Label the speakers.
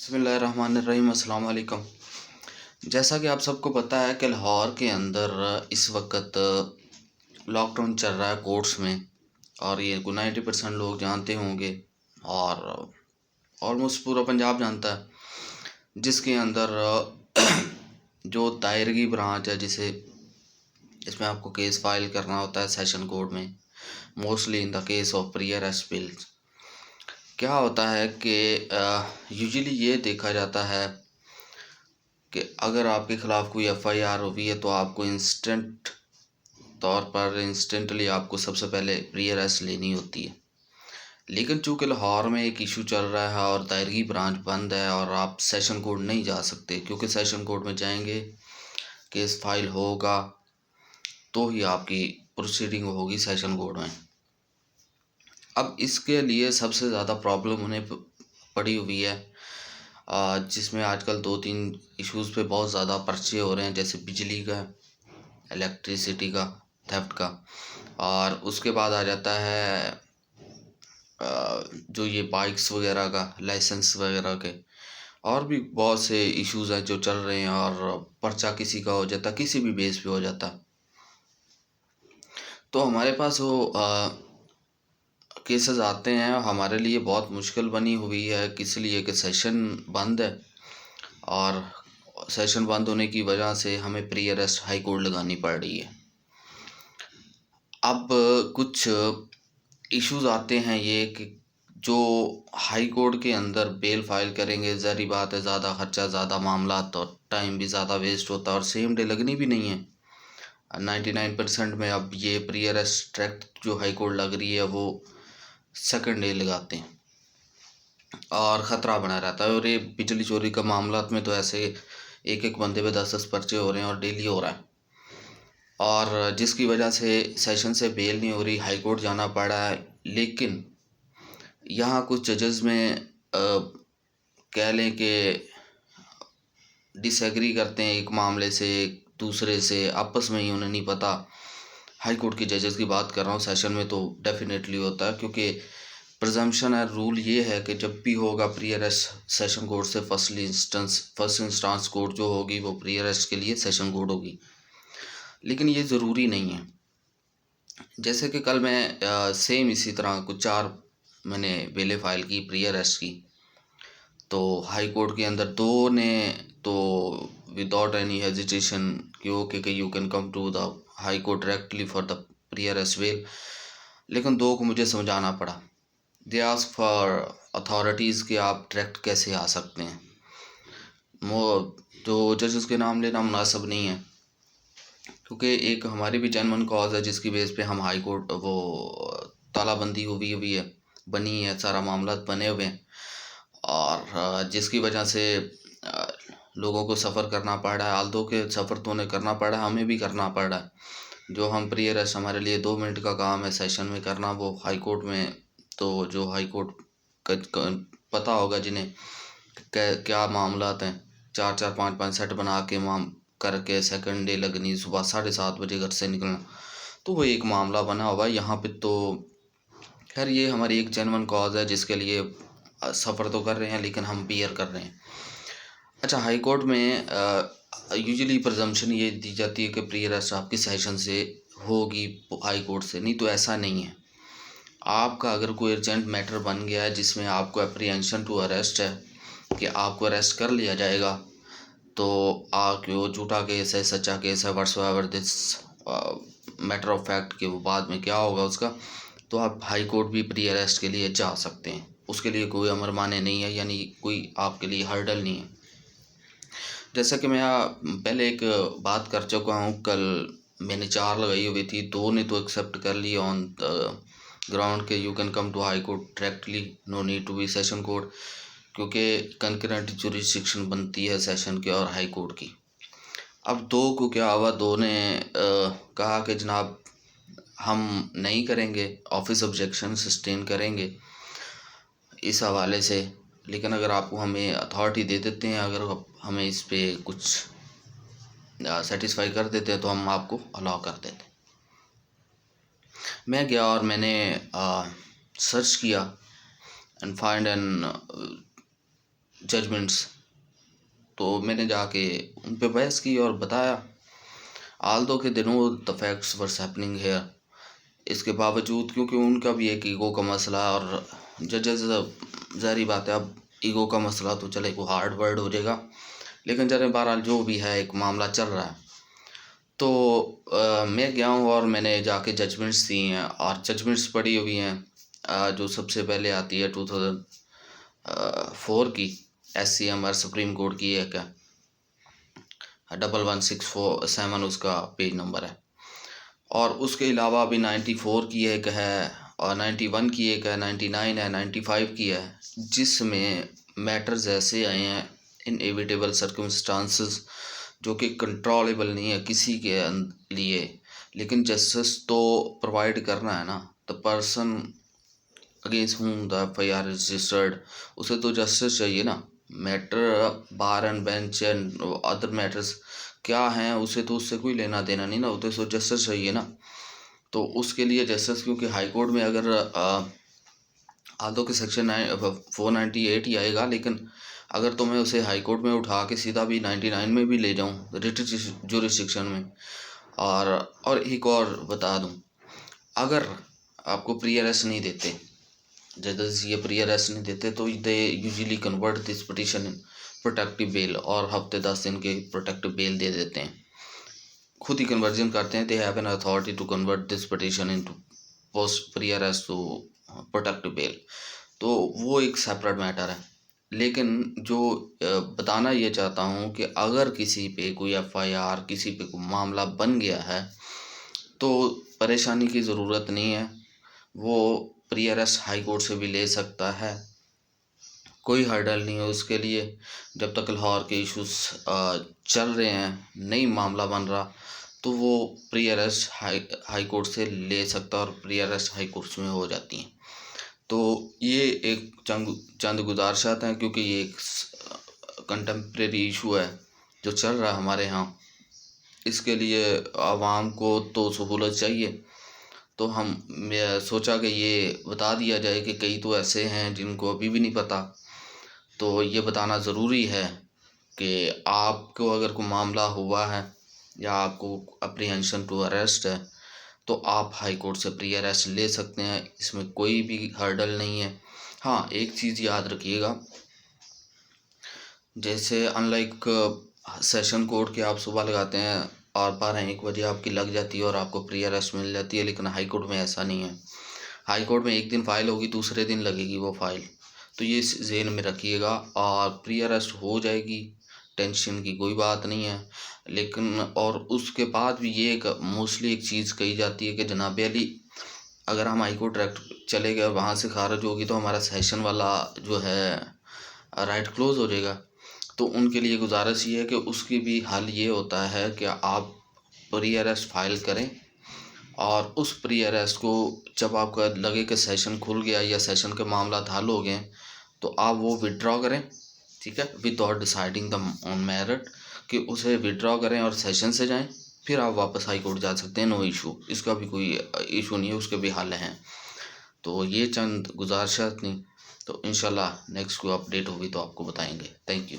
Speaker 1: बिस्मिल्लाहिर्रहमानिर्रहीम अस्सलाम वालेकुम। जैसा कि आप सबको पता है कि लाहौर के अंदर इस वक्त लॉकडाउन चल रहा है कोर्ट्स में, और ये को 90% लोग जानते होंगे और ऑलमोस्ट पूरा पंजाब जानता है। जिसके अंदर जो दायरगी ब्रांच है, जिसे इसमें आपको केस फाइल करना होता है सेशन कोर्ट में, mostly in the case of pre arrest bills. क्या होता है कि यूजुअली ये देखा जाता है कि अगर आपके ख़िलाफ़ कोई एफआईआर हुई है तो आपको इंस्टेंटली आपको सबसे पहले प्री अरेस्ट लेनी होती है। लेकिन चूँकि लाहौर में एक इशू चल रहा है और दायरगी ब्रांच बंद है और आप सेशन कोर्ट नहीं जा सकते, क्योंकि सेशन कोर्ट में जाएंगे केस फाइल होगा तो ही आपकी प्रोसीडिंग होगी सेशन कोर्ट में। अब इसके लिए सबसे ज़्यादा प्रॉब्लम उन्हें पड़ी हुई है, जिसमें आजकल 2-3 इश्यूज़ पे बहुत ज़्यादा पर्चे हो रहे हैं, जैसे बिजली का, इलेक्ट्रिसिटी का, थेफ्ट का, और उसके बाद आ जाता है जो ये बाइक्स वगैरह का लाइसेंस वगैरह के, और भी बहुत से इश्यूज़ हैं जो चल रहे हैं, और पर्चा किसी का हो जाता, किसी भी बेस पे हो जाता। तो हमारे पास वो केसेस आते हैं। हमारे लिए बहुत मुश्किल बनी हुई है, किस लिए कि सेशन बंद है, और सेशन बंद होने की वजह से हमें प्री अरेस्ट हाई कोर्ट लगानी पड़ रही है। अब कुछ इश्यूज आते हैं ये कि जो हाई कोर्ट के अंदर बेल फाइल करेंगे, ज़ाहिर बात है ज़्यादा खर्चा, ज़्यादा मामला, तो टाइम भी ज़्यादा वेस्ट होता है, और सेम डे लगनी भी नहीं है 99% में। अब ये प्री अरेस्ट ट्रैक्ट जो हाई कोर्ट लग रही है वो सेकंड डे लगाते हैं, और ख़तरा बना रहता है। और ये बिजली चोरी का मामला में तो ऐसे एक एक बंदे पे 10-10 पर्चे हो रहे हैं और डेली हो रहा है, और जिसकी वजह से सेशन से बेल नहीं हो रही, हाई कोर्ट जाना पड़ा है। लेकिन यहाँ कुछ जजेस में कह लें कि डिसएग्री करते हैं एक मामले से, एक दूसरे से, आपस में ही उन्हें नहीं पता। हाई कोर्ट के जजेस की बात कर रहा हूँ, सेशन में तो डेफिनेटली होता है, क्योंकि प्रजम्पशन है, रूल ये है कि जब भी होगा प्री अरेस्ट सेशन कोर्ट से फर्स्ट इंस्टांस कोर्ट जो होगी वो प्री अरेस्ट के लिए सेशन कोर्ट होगी। लेकिन ये ज़रूरी नहीं है। जैसे कि कल मैं सेम इसी तरह कुछ 4 मैंने बेलें फाइल की प्री अरेस्ट की, तो हाई कोर्ट के अंदर 2 ने तो विदाउट एनी हेजिटेशन कि ओके कि you can come to the high court directly for the pre arrest bail. लेकिन 2 को मुझे समझाना पड़ा। दे आस्क फॉर अथॉरिटीज़ कि आप डायरेक्ट कैसे आ सकते हैं। वो जो जजेस के नाम लेना मुनासिब नहीं है, क्योंकि एक हमारी भी जेन्युइन कॉज है जिसकी बेस पे हम हाई कोर्ट वो तालाबंदी हुई है, बनी है, सारा मामला बने हुए हैं, और जिसकी वजह से लोगों को सफ़र करना पड़ रहा है। आल्दो के सफ़र तो उन्हें करना पड़ा है, हमें भी करना पड़ रहा है। जो हम प्री अरेस्ट हमारे लिए 2 मिनट का काम है सेशन में करना, वो हाई कोर्ट में, तो जो हाई कोर्ट पता होगा जिन्हें क्या मामलात हैं, 4-4 5-5 सेट बना के करके सेकंड डे लगनी, सुबह 7:30 बजे घर से निकलना, तो वो एक मामला बना हुआ है यहाँ पे। तो खैर ये हमारी एक जेन्युइन कॉज है जिसके लिए सफ़र तो कर रहे हैं, लेकिन हम बियर कर रहे हैं। अच्छा, हाई कोर्ट में यूजुअली प्रजम्पशन ये दी जाती है कि प्री अरेस्ट आपकी सेशन से होगी, हाई कोर्ट से नहीं, तो ऐसा नहीं है। आपका अगर कोई अर्जेंट मैटर बन गया है जिसमें आपको एप्रीहेंशन टू अरेस्ट है कि आपको अरेस्ट कर लिया जाएगा, तो वो झूठा केस है, सच्चा केस है, whatsoever this matter of fact के वो बाद में क्या होगा उसका, तो आप हाई कोर्ट भी प्री अरेस्ट के लिए जा सकते हैं। उसके लिए कोई अमर माने नहीं है, यानी कोई आपके लिए हर्डल नहीं है। जैसा कि मैं पहले एक बात कर चुका हूँ, कल मैंने 4 लगाई हुई थी, 2 ने तो एक्सेप्ट कर लिया ऑन ग्राउंड के you can come to high court directly, no need to be session court, क्योंकि कंकरेंट जुरिस्डिक्शन बनती है सेशन के और हाई कोर्ट की। अब 2 को क्या हुआ, 2 ने कहा कि जनाब हम नहीं करेंगे, ऑफिस ऑब्जेक्शन सस्टेन करेंगे इस हवाले से, लेकिन अगर आपको हमें अथॉरिटी दे देते हैं, अगर हमें इस पे कुछ सेटिस्फाई कर देते हैं तो हम आपको अलाउ कर देते। मैं गया और मैंने सर्च किया एंड फाइंड एन जजमेंट्स। तो मैंने जाके उन पे बहस की और बताया आल्दो के दिनों the facts were happening here. इसके बावजूद क्योंकि उनका भी एक ईगो का मसला है और जजेस, ज़ाहिर बात है अब ईगो का मसला तो चले को हार्ड वर्ड हो जाएगा, लेकिन चले बहरहाल जो भी है एक मामला चल रहा है। तो मैं गया हूँ और मैंने जाके जजमेंट्स दी हैं और जजमेंट्स पढ़ी हुई हैं। जो सबसे पहले आती है 2004 की SCMR सुप्रीम कोर्ट की एक है 11647 उसका पेज नंबर है। और उसके अलावा अभी 94 की एक है और 91 की एक है, 99 है, 95 की है, जिसमें मैटर्स ऐसे आए हैं इनएविटेबल सर्कमस्टांसेस जो कि कंट्रोलेबल नहीं है किसी के लिए, लेकिन जस्टिस तो प्रोवाइड करना है ना। The person against whom the FIR is registered, उसे तो जस्टिस चाहिए ना। Matter bar and bench and other matters क्या हैं उसे तो उससे कोई लेना देना नहीं ना, उसे तो जस्टिस चाहिए ना। तो उसके लिए जस्टिस, क्योंकि हाई कोर्ट में अगर आल्दो के सेक्शन 498 ही आएगा, लेकिन अगर तो मैं उसे हाई कोर्ट में उठा के सीधा भी 99 में भी ले जाऊं रिट जुरिस्डिक्शन में। और एक और बता दूं, अगर आपको प्री अरेस्ट नहीं देते, जजेस ये प्री अरेस्ट नहीं देते, तो they usually convert this petition in protective bail और हफ्ते 10 दिन के प्रोटेक्टिव बेल दे देते हैं, खुद ही कन्वर्जन करते हैं। They have an authority to convert this petition into post pre arrest to protective bail. तो वो एक सेपरेट मैटर है। लेकिन जो बताना ये चाहता हूँ कि अगर किसी पे कोई FIR, किसी पे कोई मामला बन गया है तो परेशानी की ज़रूरत नहीं है, वो प्री अरेस्ट हाई कोर्ट से भी ले सकता है, कोई हर्डल नहीं है उसके लिए। जब तक लाहौर के इश्यूज चल रहे हैं, नहीं मामला बन रहा, तो वो प्री अरेस्ट हाई कोर्ट से ले सकता है और प्री अरेस्ट हाई कोर्ट में हो जाती हैं। तो ये एक चंद गुजारिशात हैं, क्योंकि ये एक कंटेम्प्रेरी इशू है जो चल रहा है हमारे यहाँ। इसके लिए आवाम को तो सहूलत चाहिए, तो सोचा कि ये बता दिया जाए कि कई तो ऐसे हैं जिनको अभी भी नहीं पता। तो ये बताना ज़रूरी है कि आपको अगर कोई मामला हुआ है या आपको अप्रीहेंशन टू अरेस्ट है, तो आप हाई कोर्ट से प्री अरेस्ट ले सकते हैं, इसमें कोई भी हर्डल नहीं है। हाँ, एक चीज़ याद रखिएगा, जैसे अनलाइक सेशन कोर्ट के आप सुबह लगाते हैं और 12-1 बजे आपकी लग जाती है और आपको प्री अरेस्ट मिल जाती है, लेकिन हाई कोर्ट में ऐसा नहीं है। हाई कोर्ट में एक दिन फ़ाइल होगी, दूसरे दिन लगेगी वो फ़ाइल। तो ये ज़हन में रखिएगा और प्री अरेस्ट हो जाएगी, टेंशन की कोई बात नहीं है। लेकिन और उसके बाद भी ये एक मोस्टली एक चीज़ कही जाती है कि जनाब अली, अगर हम हाई कोर्ट डायरेक्ट चले गए और वहाँ से खारिज होगी तो हमारा सेशन वाला जो है राइट क्लोज हो जाएगा। तो उनके लिए गुजारिश ये है कि उसकी भी हल ये होता है कि आप प्री अरेस्ट फाइल करें और उस प्री अरेस्ट को जब आपका लगे कि सेशन खुल गया या सेशन के मामला हल हो गए, तो आप वो विड्रॉ करें, ठीक है, without deciding the on merit, कि उसे विड्रॉ करें और सेशन से जाएं, फिर आप वापस हाई कोर्ट जा सकते हैं, नो इशू, इसका भी कोई इशू नहीं है, उसके भी हल हैं। तो ये चंद गुजारिशात नहीं, तो इंशाल्लाह नेक्स्ट कोई अपडेट होगी तो आपको बताएंगे। Thank you.